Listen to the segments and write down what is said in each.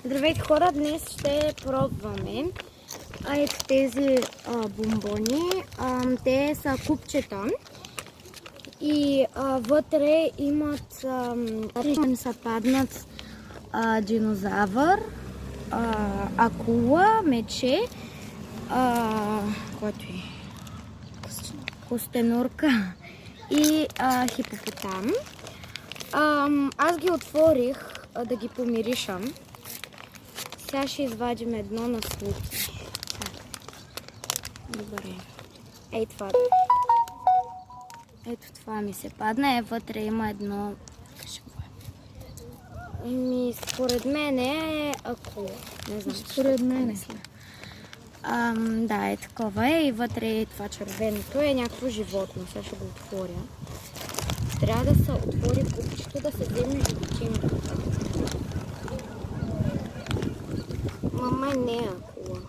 Здравейте хора, днес ще пробваме ето тези бомбони. Те са купчета и вътре имат са паднат динозавър, акула, мече, който е костенурка и хипопотам. Аз ги отворих да ги помиришам. Сега ще извадим едно на случай. Добре. Ей това. Ето това ми се падна. Вътре има едно... според мен е акула. Не знам. Според мен. Да, е такова е. И вътре е това червеното. Е някакво животно. Сега ще го отворя. Трябва да се отвори купчето, да се вземе животинката. Мама не е акула.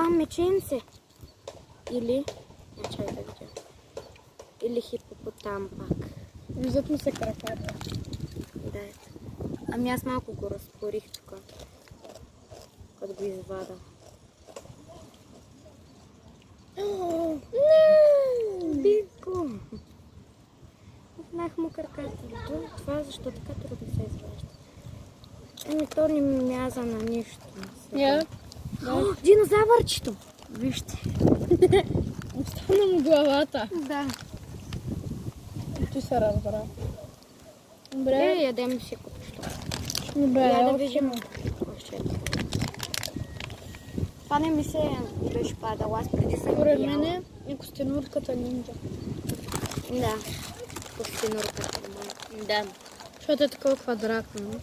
Меченце. Или... чай да видя. Или хипопотам пак. Виждат му се краката. Да, ето. Аз малко го разтворих тук. Като го извада. Не! Бико! Отнах му краката. Това защо така трудно се изважда? То не ми мяза на нищо. Динозавърчето! Вижте. Остана му главата. Да. Ти се разбра. Добре. Ядем си купчето. Добре, Я да видим. Това не ми се беше падало. Аз преди съм според мен е костенурката нинджа. Да. Костенурката. Да. Защото е такова квадратно.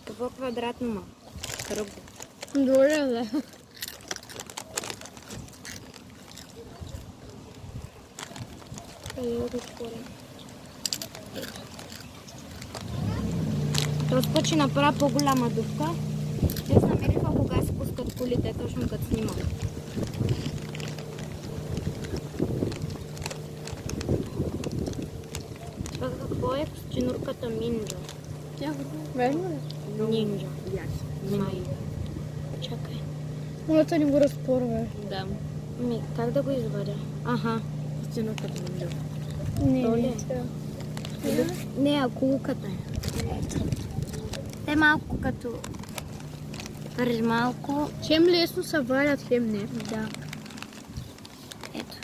Какво квадратно ма? Кръгло. Добре, да. Този път ще направя по-голяма дупка. Те се намериха кога се пускат колите, точно като снимам. Това какво е? Костенурката минджа. Верно ли? Нинджа. Май. Чакай. Моята ни го разпорва. Да. Как да го извадя? Аха. Костенурката нинджа. Не, акулката е. Те малко като... Преди малко... Хем лесно се валят, хем не. Да. Ето.